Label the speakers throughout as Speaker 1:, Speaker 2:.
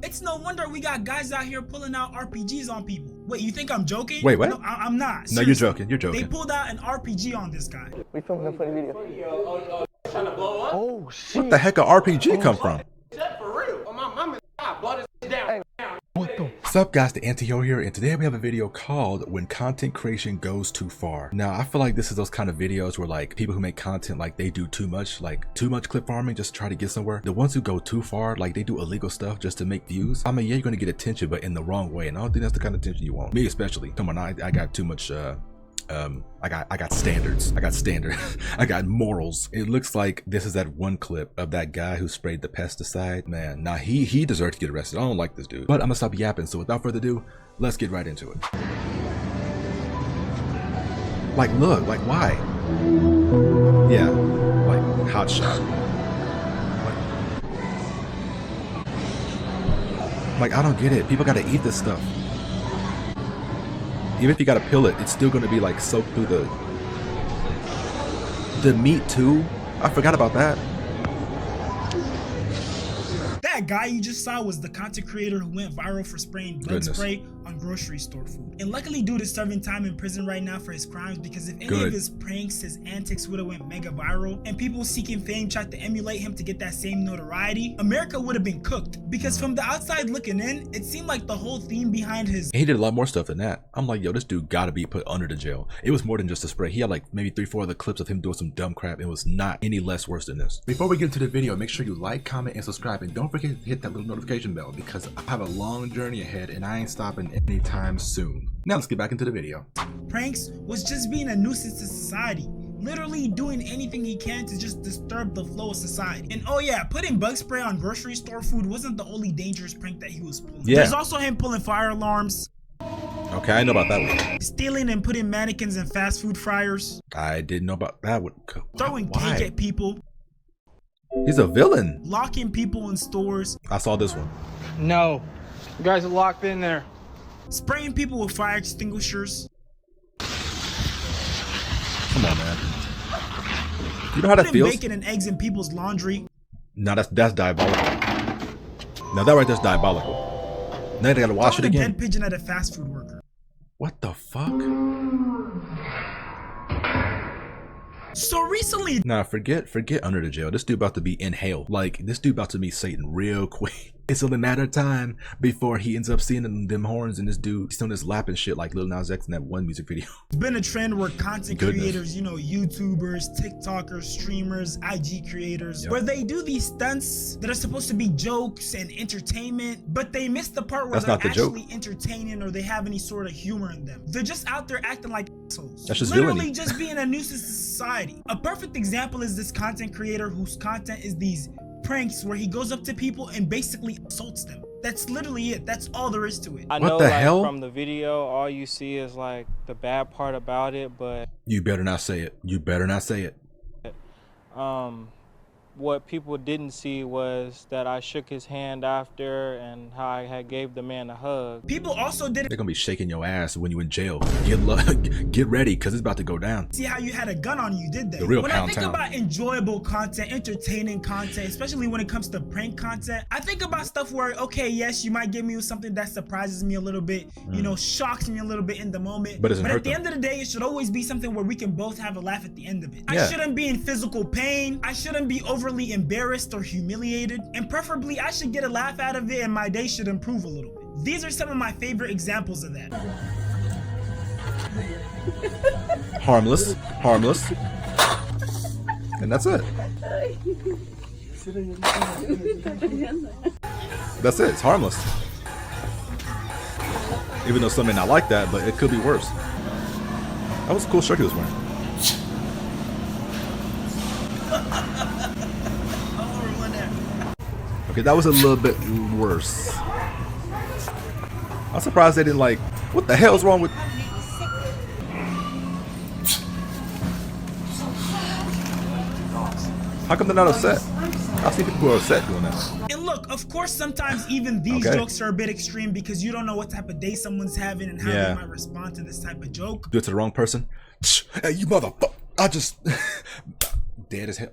Speaker 1: It's no wonder we got guys out here pulling out RPGs on people. Wait, you think I'm joking?
Speaker 2: Wait, what?
Speaker 1: No, I'm not.
Speaker 2: No, you're
Speaker 1: Seriously.
Speaker 2: joking. You're joking.
Speaker 1: They pulled out an RPG on this guy.
Speaker 3: We filming a funny video.
Speaker 4: Trying to blow up?
Speaker 3: Oh shit.
Speaker 2: What the heck a RPG come from?
Speaker 4: That for real? Oh, my mama, I blow this down.
Speaker 3: What the?
Speaker 2: What's up guys, the Antio here, and today we have a video called When Content Creation Goes Too Far. Now I feel like this is those kind of videos where like people who make content, like they do too much clip farming just to try to get somewhere. The ones who go too far, like they do illegal stuff just to make views. I mean, yeah, you're gonna get attention, but in the wrong way, and I don't think that's the kind of attention you want. Me especially. Come on, I got too much I got standards. I got morals. It looks like this is that one clip of that guy who sprayed the pesticide. Man, nah, he deserves to get arrested. I don't like this dude. But I'm gonna stop yapping, so without further ado, let's get right into it. Like, look, like, why? Yeah, like, hot shot. Like, I don't get it. People gotta eat this stuff. Even if you gotta peel it, it's still gonna be like soaked through the meat too. I forgot about that.
Speaker 1: That guy you just saw was the content creator who went viral for spraying bug spray on grocery store food. And luckily dude is serving time in prison right now for his crimes, because if any of his pranks, his antics would have went mega viral and people seeking fame tried to emulate him to get that same notoriety, America would have been cooked. Because from the outside looking in, it seemed like the whole theme behind his—
Speaker 2: he did a lot more stuff than that. I'm like, yo, this dude gotta be put under the jail. It was more than just a spray. He had like maybe 3-4 other clips of him doing some dumb crap. It was not any less worse than this. Before we get into the video, make sure you like, comment, and subscribe, and don't forget to hit that little notification bell, because I have a long journey ahead and I ain't stopping anytime soon. Now let's get back into the video.
Speaker 1: pranks was just being a nuisance to society, literally doing anything he can to just disturb the flow of society. And oh yeah, putting bug spray on grocery store food wasn't the only dangerous prank that he was pulling.
Speaker 2: Yeah.
Speaker 1: There's also him pulling fire alarms,
Speaker 2: Okay, I know about that one.
Speaker 1: stealing and putting mannequins in fast food fryers,
Speaker 2: I didn't know about that one.
Speaker 1: throwing
Speaker 2: Why?
Speaker 1: cake at people,
Speaker 2: He's a villain.
Speaker 1: locking people in stores,
Speaker 2: I saw this one.
Speaker 3: No. You guys are locked in there.
Speaker 1: spraying people with fire extinguishers,
Speaker 2: Come on, man. You know how that
Speaker 1: putting
Speaker 2: feels?
Speaker 1: bacon and eggs in people's laundry.
Speaker 2: No, that's diabolical. Now that right there's diabolical. Now they gotta wash it
Speaker 1: throwing a
Speaker 2: again.
Speaker 1: dead pigeon at a fast food worker.
Speaker 2: What the fuck?
Speaker 1: So recently,
Speaker 2: Nah, forget under the jail. This dude about to be in hell. Like, this dude about to meet Satan real quick. It's only a matter of time before he ends up seeing them horns and this dude still this lap and shit like Lil Nas X in that one music video.
Speaker 1: it's been a trend where content
Speaker 2: Goodness.
Speaker 1: creators, you know, YouTubers, TikTokers, streamers, IG creators,
Speaker 2: Yep.
Speaker 1: where they do these stunts that are supposed to be jokes and entertainment, but they miss the part where
Speaker 2: That's
Speaker 1: they're
Speaker 2: not the joke.
Speaker 1: actually entertaining or they have any sort of humor in them. They're just out there acting like assholes.
Speaker 2: That's just
Speaker 1: literally
Speaker 2: villainy.
Speaker 1: just being a nuisance to society. A perfect example is this content creator whose content is these pranks where he goes up to people and basically assaults them. That's literally it. That's all there is to it.
Speaker 5: I
Speaker 2: What
Speaker 5: know,
Speaker 2: the
Speaker 5: like,
Speaker 2: hell?
Speaker 5: from the video, all you see is like the bad part about it, but
Speaker 2: You better not say it. You better not say it.
Speaker 5: what people didn't see was that I shook his hand after and how I had gave the man a hug.
Speaker 1: People also didn't
Speaker 2: They're gonna be shaking your ass when you in jail. Get ready, cause it's about to go down.
Speaker 1: see how you had a gun on you, did they?
Speaker 2: The real
Speaker 1: When I
Speaker 2: Pound
Speaker 1: think
Speaker 2: Town.
Speaker 1: about enjoyable content, entertaining content, especially when it comes to prank content, I think about stuff where, okay, yes, you might give me something that surprises me a little bit, you know, shocks me a little bit in the moment.
Speaker 2: But doesn't hurt
Speaker 1: at the
Speaker 2: them.
Speaker 1: end of the day, it should always be something where we can both have a laugh at the end of it.
Speaker 2: Yeah.
Speaker 1: I shouldn't be in physical pain. I shouldn't be overly embarrassed or humiliated. And preferably, I should get a laugh out of it and my day should improve a little bit. These are some of my favorite examples of that.
Speaker 2: Harmless. And that's it. That's it. It's harmless. Even though some may not like that, but it could be worse. That was a cool shirt he was wearing. Okay, that was a little bit worse. I'm surprised they didn't like, what the hell's wrong with... How come they're not upset? I've seen people who are upset doing that.
Speaker 1: And look, of course, sometimes even these
Speaker 2: Okay.
Speaker 1: jokes are a bit extreme because you don't know what type of day someone's having and how
Speaker 2: Yeah.
Speaker 1: they might respond to this type of joke.
Speaker 2: Do it to the wrong person. Hey, you motherfucker. I just... Dead as hell.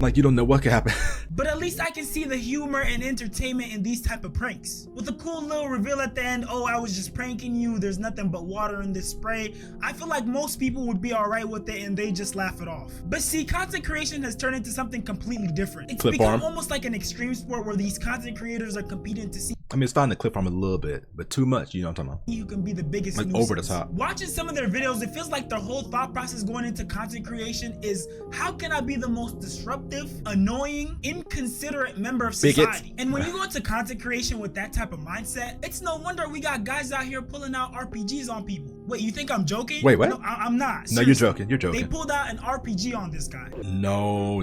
Speaker 2: Like, you don't know what could happen.
Speaker 1: but at least I can see the humor and entertainment in these type of pranks. With a cool little reveal at the end, oh, I was just pranking you, there's nothing but water in this spray, I feel like most people would be alright with it and they just laugh it off. But see, content creation has turned into something completely different. It's become almost like an extreme sport where these content creators are competing to see,
Speaker 2: I mean, it's fine to clip farm a little bit, but too much, you know what I'm talking about?
Speaker 1: who can be the biggest
Speaker 2: like
Speaker 1: nuisance.
Speaker 2: over the top.
Speaker 1: Watching some of their videos, it feels like their whole thought process going into content creation is, how can I be the most disruptive, annoying, inconsiderate member of society? And when you go into content creation with that type of mindset, it's no wonder we got guys out here pulling out RPGs on people. Wait, you think I'm joking?
Speaker 2: Wait, what?
Speaker 1: No, I'm not.
Speaker 2: No, you're joking. You're joking.
Speaker 1: They pulled out an RPG on this guy.
Speaker 2: No,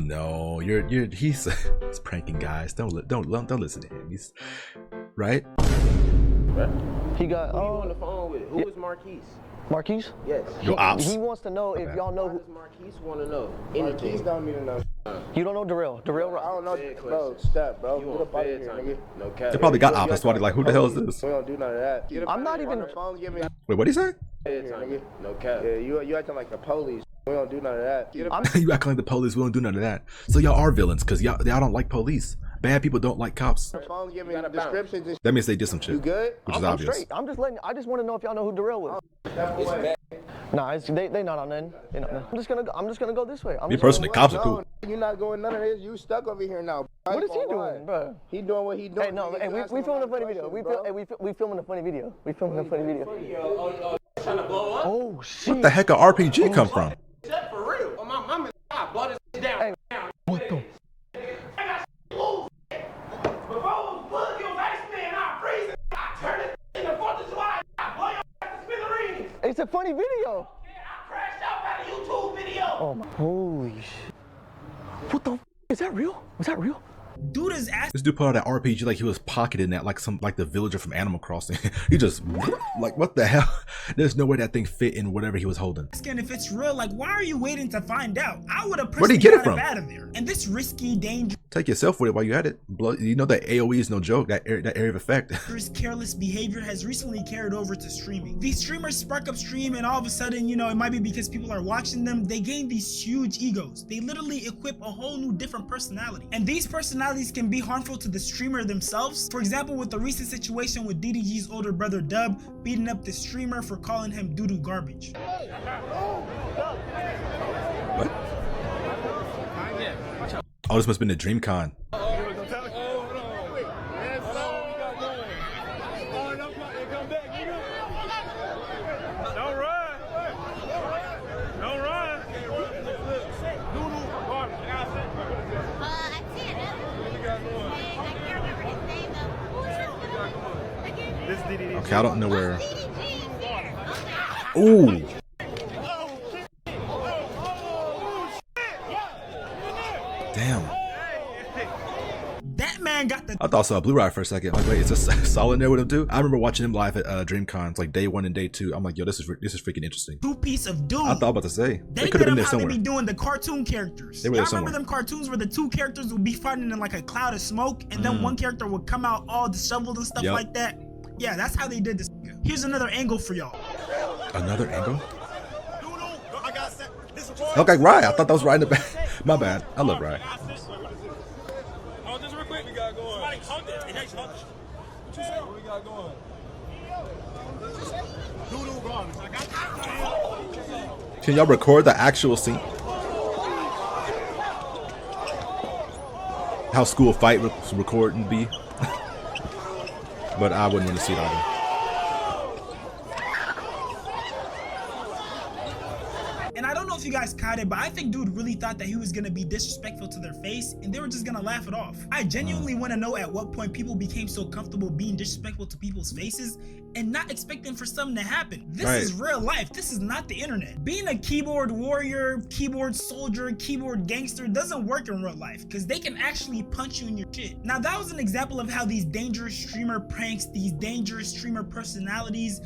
Speaker 2: he's pranking guys. Don't listen to him. He's right.
Speaker 6: He got.
Speaker 4: Who you on the phone with? Who is Marquise?
Speaker 6: Marquise?
Speaker 4: Yes.
Speaker 2: Your ops.
Speaker 6: He wants to know if y'all know
Speaker 4: Why
Speaker 6: who.
Speaker 4: does Marquise want to know anything?
Speaker 7: don't need to know.
Speaker 6: You don't know Darrell. Darrell.
Speaker 7: I don't know,
Speaker 4: Bad
Speaker 7: bro.
Speaker 4: question.
Speaker 7: Stop, bro.
Speaker 4: You
Speaker 7: Get
Speaker 4: on
Speaker 7: up out of
Speaker 4: bed
Speaker 7: here,
Speaker 4: time?
Speaker 7: nigga.
Speaker 4: No cap.
Speaker 2: They probably got ops. That's why they're like, who the hell is this?
Speaker 7: We don't do none of that. Get up
Speaker 6: I'm
Speaker 7: out
Speaker 6: not
Speaker 7: of here.
Speaker 6: even-
Speaker 7: On the phone, give me
Speaker 2: Wait, what'd he say?
Speaker 4: Bed time.
Speaker 7: nigga.
Speaker 4: No cap.
Speaker 7: Yeah, you acting like the police. We don't do none of that. Get up.
Speaker 2: You acting like the police. We don't do none of that. So y'all are villains because y'all don't like police. Bad people don't like cops.
Speaker 7: On the phone, give me
Speaker 4: gotta bounce.
Speaker 7: descriptions and
Speaker 2: That means they did some shit.
Speaker 7: You good?
Speaker 2: Which is
Speaker 6: I'm
Speaker 2: obvious.
Speaker 6: straight. I'm just letting. I just want to know if y'all know who Darrell was. Nah, they not on nothing. They not. I'm just gonna go this way. I'm
Speaker 2: Me
Speaker 6: just
Speaker 2: personally,
Speaker 6: gonna-
Speaker 2: cops are cool.
Speaker 7: You're not going none of this. You stuck over here now.
Speaker 6: What is he doing, bro?
Speaker 7: He doing what he doing.
Speaker 6: Hey, no, hey, we filming a funny video. We filming a funny video. We filming a funny video.
Speaker 4: Trying to blow up?
Speaker 6: Oh shit!
Speaker 2: What the heck a RPG come from?
Speaker 4: That for real. Oh, my mama, I blow this down.
Speaker 6: Hey,
Speaker 4: down.
Speaker 6: what the?
Speaker 4: I got lose. Before I was bug, you was Iceman, I freeze it. I turn it in the 4th of July. I blow your ass to smithereens.
Speaker 6: It's a funny video.
Speaker 4: Yeah, I crashed out by the YouTube video.
Speaker 6: Oh my! Holy shit! What the? Is that real? Was that real?
Speaker 1: Dude is asking
Speaker 2: This dude put out that RPG like he was pocketing that like the villager from Animal Crossing. He just like, what the hell? There's no way that thing fit in whatever he was holding.
Speaker 1: if it's real. Like, why are you waiting to find out? I would have
Speaker 2: Where'd he
Speaker 1: personally
Speaker 2: get it
Speaker 1: got
Speaker 2: from?
Speaker 1: out of there. And this risky, dangerous,
Speaker 2: Take yourself with it while you had it. You know that AOE is no joke. That area of effect.
Speaker 1: careless behavior has recently carried over to streaming. These streamers spark up stream and all of a sudden, you know, it might be because people are watching them, they gain these huge egos. They literally equip a whole new different personality. And these personalities can be harmful to the streamer themselves. For example, with the recent situation with DDG's older brother Dub beating up the streamer for calling him doo-doo garbage.
Speaker 2: What? Oh, this must have been the DreamCon. Okay, I don't know where. Ooh. Damn.
Speaker 1: That man got the
Speaker 2: I thought I saw a Blue Ride for a second. Like, wait, is this Saul in there with him too? I remember watching him live at DreamCons, like day 1 and day 2. I'm like, yo, this is freaking interesting.
Speaker 1: two-piece of dude.
Speaker 2: I thought about to say
Speaker 1: They
Speaker 2: could have been
Speaker 1: did them
Speaker 2: there
Speaker 1: how
Speaker 2: somewhere.
Speaker 1: they be doing the cartoon characters.
Speaker 2: They were
Speaker 1: Y'all
Speaker 2: there
Speaker 1: remember
Speaker 2: somewhere.
Speaker 1: them cartoons where the two characters would be fighting in like a cloud of smoke, and then one character would come out all disheveled and stuff
Speaker 2: Yep.
Speaker 1: like that? Yeah, that's how they did this. Here's another angle for y'all.
Speaker 2: Another angle? Okay, Ryan. I thought that was Ryan in the back. My bad. I love Ryan.
Speaker 8: Oh, just real quick, we got going. Somebody hugged it. It actually hugged it. What you say? What we got going? Doodle garbage. I got.
Speaker 2: Can y'all record the actual scene? How school fight recording be? But I wouldn't want to see it either.
Speaker 1: And I don't know if you guys caught it, but I think dude really thought that he was gonna be disrespectful to their face and they were just gonna laugh it off. I genuinely want to know at what point people became so comfortable being disrespectful to people's faces and not expecting for something to happen. This is real life. This is not the internet. Being a keyboard warrior, keyboard soldier, keyboard gangster doesn't work in real life because they can actually punch you in your shit. Now that was an example of how these dangerous streamer pranks, these dangerous streamer personalities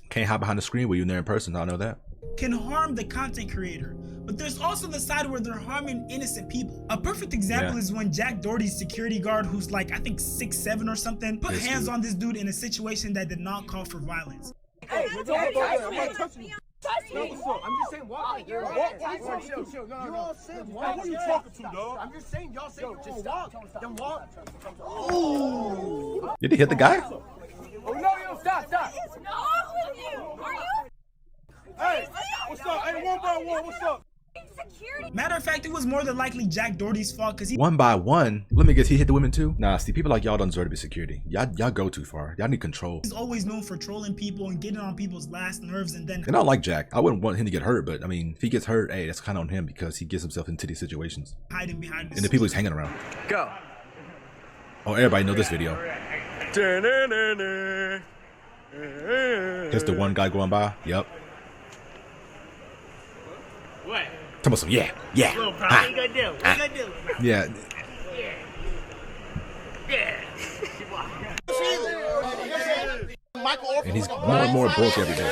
Speaker 2: Can't hide behind the screen when you're there in person. I know that.
Speaker 1: can harm the content creator. But there's also the side where they're harming innocent people. A perfect example is when Jack Doherty's security guard, who's like, I think 6'7" or something, put
Speaker 2: This
Speaker 1: hands
Speaker 2: dude.
Speaker 1: on this dude in a situation that did not call for violence.
Speaker 7: Hey, I'm not touching you.
Speaker 8: I'm just saying, walk. Chill. No. You all said walk. Who are you talking to, dog? I'm just saying, y'all said just walk. Then walk. Ooh.
Speaker 2: Did he hit the guy?
Speaker 8: Oh no, stop.
Speaker 9: What is wrong with you? Are you?
Speaker 8: Hey, what's up? Hey, 1x1, what's up?
Speaker 9: Security.
Speaker 1: Matter of fact, it was more than likely Jack Doherty's fault because he
Speaker 2: 1 by 1. Let me guess, he hit the women too? Nah, see, people like y'all don't deserve to be security. Y'all go too far. Y'all need control.
Speaker 1: he's always known for trolling people and getting on people's last nerves and then
Speaker 2: And I don't like Jack. I wouldn't want him to get hurt, but I mean, if he gets hurt, hey, that's kind of on him because he gets himself into these situations.
Speaker 1: hiding behind
Speaker 2: And the people he's hanging around.
Speaker 8: Go.
Speaker 2: Oh, everybody know this video. Here's the one guy going by. Yep.
Speaker 8: What?
Speaker 2: Tell me some, yeah.
Speaker 8: What you gonna do? What you gonna do?
Speaker 2: Yeah. And he's more and more broke every day.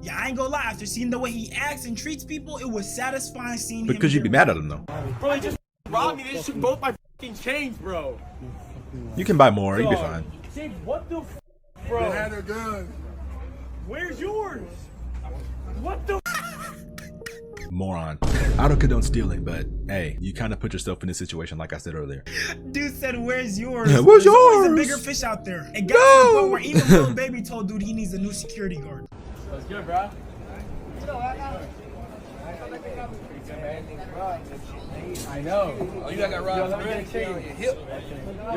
Speaker 1: Yeah, I ain't gonna lie, after seeing the way he acts and treats people, it was satisfying seeing him.
Speaker 2: Because you'd be mad at him though.
Speaker 8: Bro, he just robbed me. They shoot both my fucking chains, bro.
Speaker 2: You can buy more, you'll be fine.
Speaker 8: Jake, what the bro? They had their guns. Where's yours? What the
Speaker 2: Moron. I don't condone stealing, but hey, you kind of put yourself in this situation like I said earlier.
Speaker 1: Dude said, "Where's yours?"
Speaker 2: Where's
Speaker 1: There's always
Speaker 2: yours?
Speaker 1: a bigger fish out there. It got to the point where even Lil Baby told dude he needs a new security guard.
Speaker 8: That's good, bro. I know. Oh, you got robbed for real? You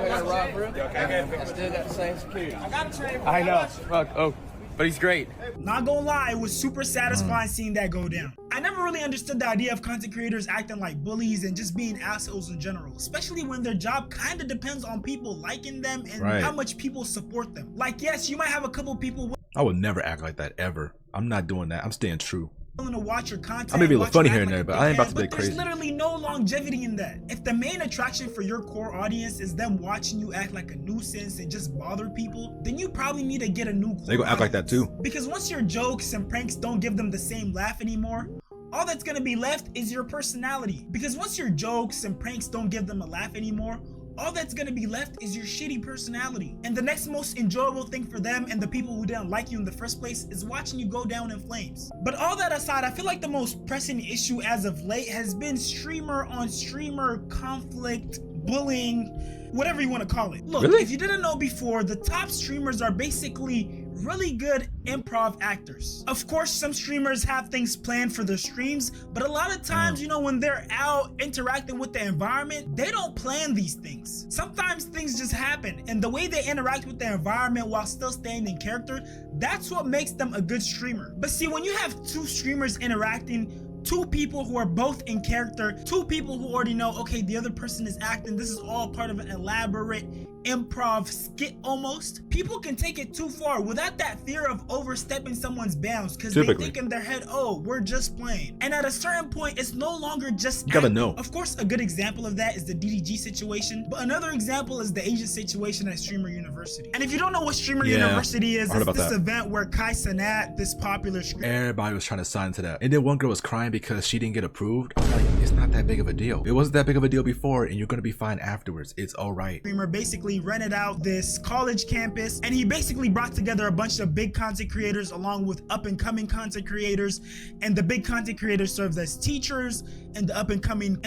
Speaker 8: got robbed for real? I still got the same security. I know. Fuck. Oh, but he's great.
Speaker 1: Not gonna lie, it was super satisfying seeing that go down. I never really understood the idea of content creators acting like bullies and just being assholes in general, especially when their job kind of depends on people liking them and how much people support them. Like, yes, you might have a couple people
Speaker 2: I would never act like that ever. I'm not doing that. I'm staying true.
Speaker 1: willing to watch your content.
Speaker 2: I may be a
Speaker 1: watch
Speaker 2: little funny
Speaker 1: you
Speaker 2: here
Speaker 1: act
Speaker 2: and there,
Speaker 1: like
Speaker 2: but I ain't about to
Speaker 1: dickhead,
Speaker 2: be
Speaker 1: but
Speaker 2: crazy.
Speaker 1: There's literally no longevity in that. If the main attraction for your core audience is them watching you act like a nuisance and just bother people, then you probably need to get a new core
Speaker 2: They gonna act like that too.
Speaker 1: Because once your jokes and pranks don't give them the same laugh anymore, all that's gonna be left is your personality. Because once your jokes and pranks don't give them a laugh anymore, all that's gonna be left is your shitty personality. And the next most enjoyable thing for them and the people who didn't like you in the first place is watching you go down in flames. But all that aside, I feel like the most pressing issue as of late has been streamer on streamer conflict, bullying, whatever you want to call it. Look, if you didn't know before, the top streamers are basically really good improv actors. Of course, some streamers have things planned for their streams, but a lot of times, you know, when they're out interacting with the environment, they don't plan these things. Sometimes things just happen, and the way they interact with the environment while still staying in character, that's what makes them a good streamer. But see, when you have two streamers interacting, two people who are both in character, two people who already know, okay, the other person is acting, this is all part of an elaborate improv skit almost, people can take it too far without that fear of overstepping someone's bounds because they think in their head, oh, we're just playing. And at a certain point, it's no longer just
Speaker 2: you gotta
Speaker 1: acting.
Speaker 2: know.
Speaker 1: Of course, a good example of that is the DDG situation, but another example is the Asian situation at Streamer University. And if you don't know what Streamer University is, it's this event where Kai Cenat, this popular streamer,
Speaker 2: everybody was trying to sign to that. And then one girl was crying because she didn't get approved. I'm like, it's not that big of a deal. It wasn't that big of a deal before, and you're gonna be fine afterwards. It's all right.
Speaker 1: Streamer basically rented out this college campus, and he basically brought together a bunch of big content creators along with up-and-coming content creators, and the big content creators served as teachers, and the up-and-coming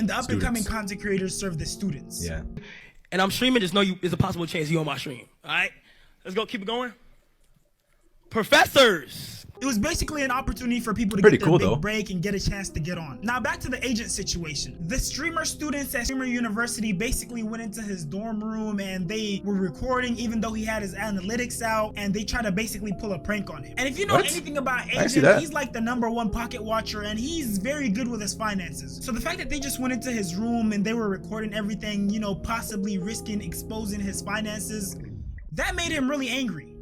Speaker 1: content creators served as students.
Speaker 2: Yeah.
Speaker 8: And I'm streaming, just know you there's a possible chance you on my stream. Alright? Let's go, keep it going. Professors!
Speaker 1: It was basically an opportunity for people to
Speaker 2: Pretty
Speaker 1: get their
Speaker 2: cool,
Speaker 1: big break and get a chance to get on. Now back to the agent situation. The streamer students at Streamer University basically went into his dorm room and they were recording even though he had his analytics out, and they tried to basically pull a prank on him. And if you know anything about Agent, he's like the #1 pocket watcher and he's very good with his finances. So the fact that they just went into his room and they were recording everything, you know, possibly risking exposing his finances, that made him really angry.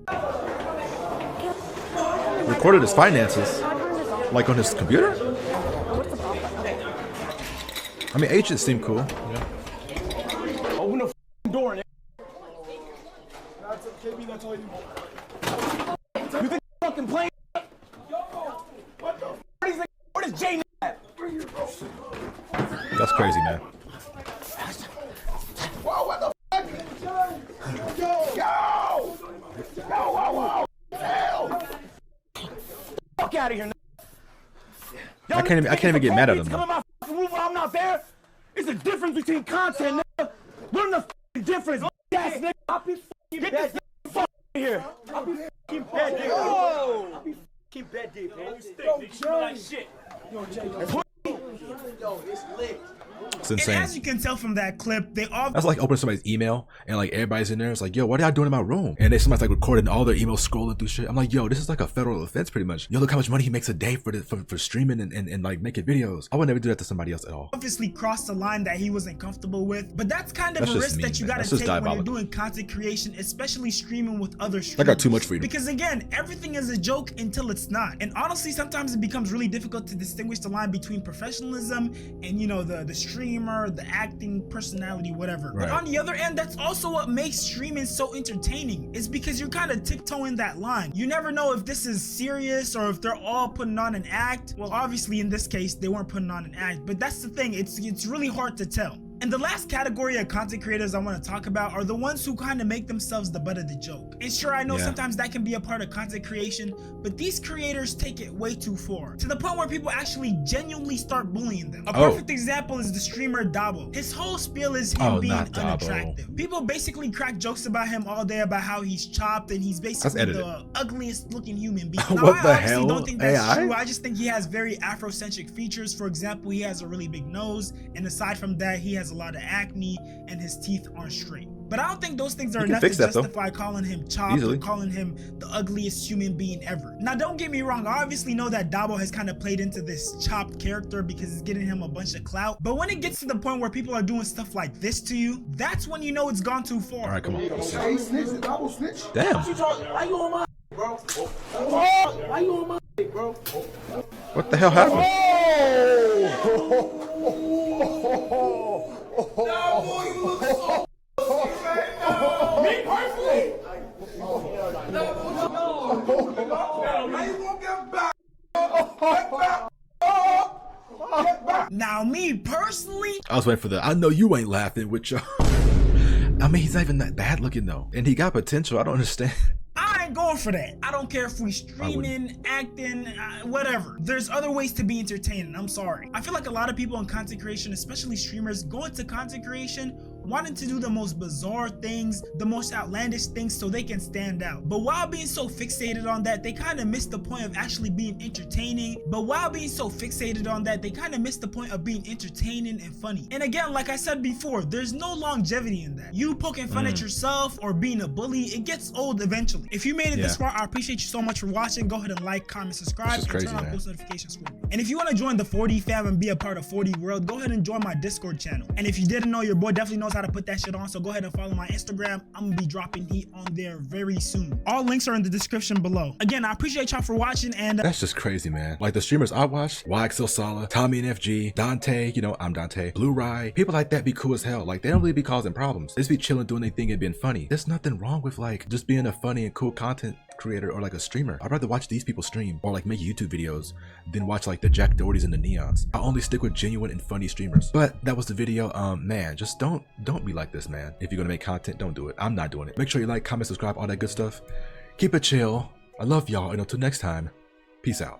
Speaker 2: Recorded his finances, like on his computer. I mean, agents seem cool.
Speaker 8: Open the door, nigga.
Speaker 4: That's all you want.
Speaker 8: You think fucking playing? What is Jay at?
Speaker 2: That's crazy, man. I can't even get mad at him.
Speaker 4: Come in my room when I'm not there. It's a difference between content, nigga. Learn the difference. Yes, nigga. I'll be get this here. I'll be bad, nigga. I'll be bad, bro. You stink, nigga. You like shit. Yo, it's lit.
Speaker 2: It's insane.
Speaker 1: And as you can tell from that clip, they all
Speaker 2: That's like opening somebody's email and like everybody's in there. It's like, yo, what are y'all doing in my room? And then somebody's like recording all their emails, scrolling through shit. I'm like, yo, this is like a federal offense pretty much. Yo, look how much money he makes a day for streaming and like making videos. I would never do that to somebody else at all.
Speaker 1: obviously crossed the line that he wasn't comfortable with, but that's kind of a risk
Speaker 2: mean,
Speaker 1: that you
Speaker 2: man.
Speaker 1: gotta
Speaker 2: That's just
Speaker 1: take when you're
Speaker 2: diabolical.
Speaker 1: doing content creation, especially streaming with other streamers.
Speaker 2: I got too much freedom.
Speaker 1: Because again, everything is a joke until it's not. And honestly, sometimes it becomes really difficult to distinguish the line between professionalism and, you know, the streamer, the acting, personality, whatever.
Speaker 2: Right.
Speaker 1: But on the other end, that's also what makes streaming so entertaining. It's because you're kind of tiptoeing that line. You never know if this is serious or if they're all putting on an act. Well, obviously in this case, they weren't putting on an act, but that's the thing. It's really hard to tell. And the last category of content creators I want to talk about are the ones who kind of make themselves the butt of the joke. And sure, I know sometimes that can be a part of content creation, but these creators take it way too far, to the point where people actually genuinely start bullying them. A perfect example is the streamer Dabo. His whole spiel is him being unattractive. People basically crack jokes about him all day about how he's chopped and he's basically the ugliest looking human being. Now,
Speaker 2: What the
Speaker 1: I
Speaker 2: hell?
Speaker 1: don't think that's
Speaker 2: AI?
Speaker 1: true. I just think he has very Afrocentric features. For example, he has a really big nose, and aside from that, he has a lot of acne and his teeth aren't straight. But I don't think those things are enough to justify calling him chopped or calling him the ugliest human being ever. Now, don't get me wrong. I obviously know that Dabo has kind of played into this chopped character because it's getting him a bunch of clout. But when it gets to the point where people are doing stuff like this to you, that's when you know it's gone too far.
Speaker 2: All right, come on.
Speaker 7: Hey, snitch, Dabo snitch.
Speaker 2: Damn.
Speaker 7: Why you on my bro? Why you on my bro?
Speaker 2: What the hell happened?
Speaker 4: Me personally.
Speaker 1: Now, me personally,
Speaker 2: I was waiting for the I know you ain't laughing with y'all. I mean, he's not even that bad looking though. And he got potential. I don't understand.
Speaker 1: I ain't going for that. I don't care if we streaming, acting, whatever. There's other ways to be entertaining. I'm sorry. I feel like a lot of people in content creation, especially streamers, go into content creation wanting to do the most bizarre things, the most outlandish things so they can stand out. But while being so fixated on that, they kind of miss the point of actually being entertaining. But while being so fixated on that, they kind of miss the point of being entertaining and funny. And again, like I said before, there's no longevity in that. You poking fun at yourself or being a bully, it gets old eventually. If you made it this far, I appreciate you so much for watching. Go ahead and like, comment, subscribe, and turn on post notifications for me. And if you want to join the 4D fam and be a part of 4D World, go ahead and join my Discord channel. And if you didn't know, your boy definitely knows how to put that shit on, so go ahead and follow my Instagram. I'm gonna be dropping heat on there very soon. All links are in the description below. Again, I appreciate y'all for watching, and
Speaker 2: that's just crazy, man. Like the streamers I watch, YXL Sala, Tommy and FG, Dante, you know, I'm Dante, Blue Rye, people like that be cool as hell. Like they don't really be causing problems. They just be chilling, doing their thing and being funny. There's nothing wrong with like just being a funny and cool content creator or like a streamer. I'd rather watch these people stream or like make YouTube videos than watch like the Jack Dohertys and the Neons. I only stick with genuine and funny streamers. But that was the video. Man, just don't be like this, man. If you're gonna make content, don't do it. I'm not doing it. Make sure you like, comment, subscribe, all that good stuff. Keep it chill. I love y'all, and until next time, peace out.